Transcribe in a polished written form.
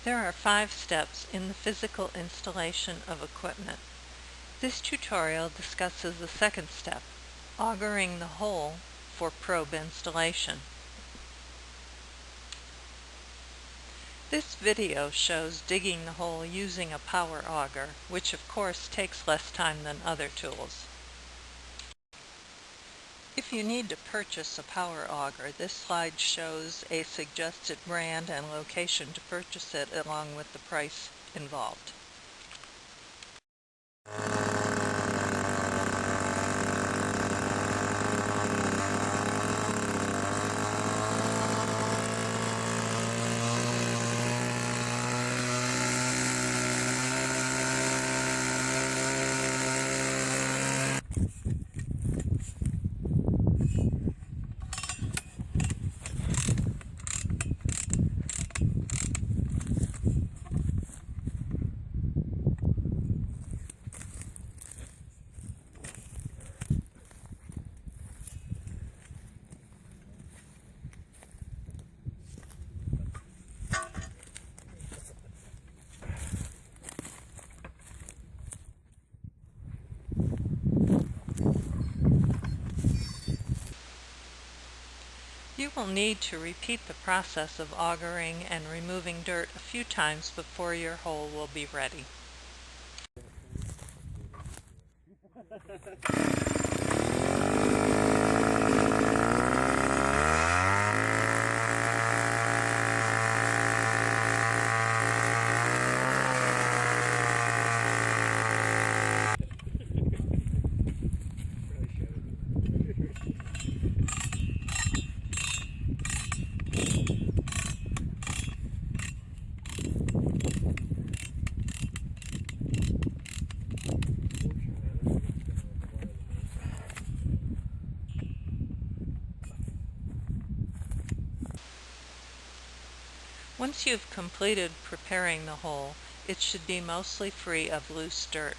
There are 5 steps in the physical installation of equipment. This tutorial discusses the second step, augering the hole for probe installation. This video shows digging the hole using a power auger, which of course takes less time than other tools. If you need to purchase a power auger, this slide shows a suggested brand and location to purchase it along with the price involved. You will need to repeat the process of augering and removing dirt a few times before your hole will be ready. Once you've completed preparing the hole, it should be mostly free of loose dirt.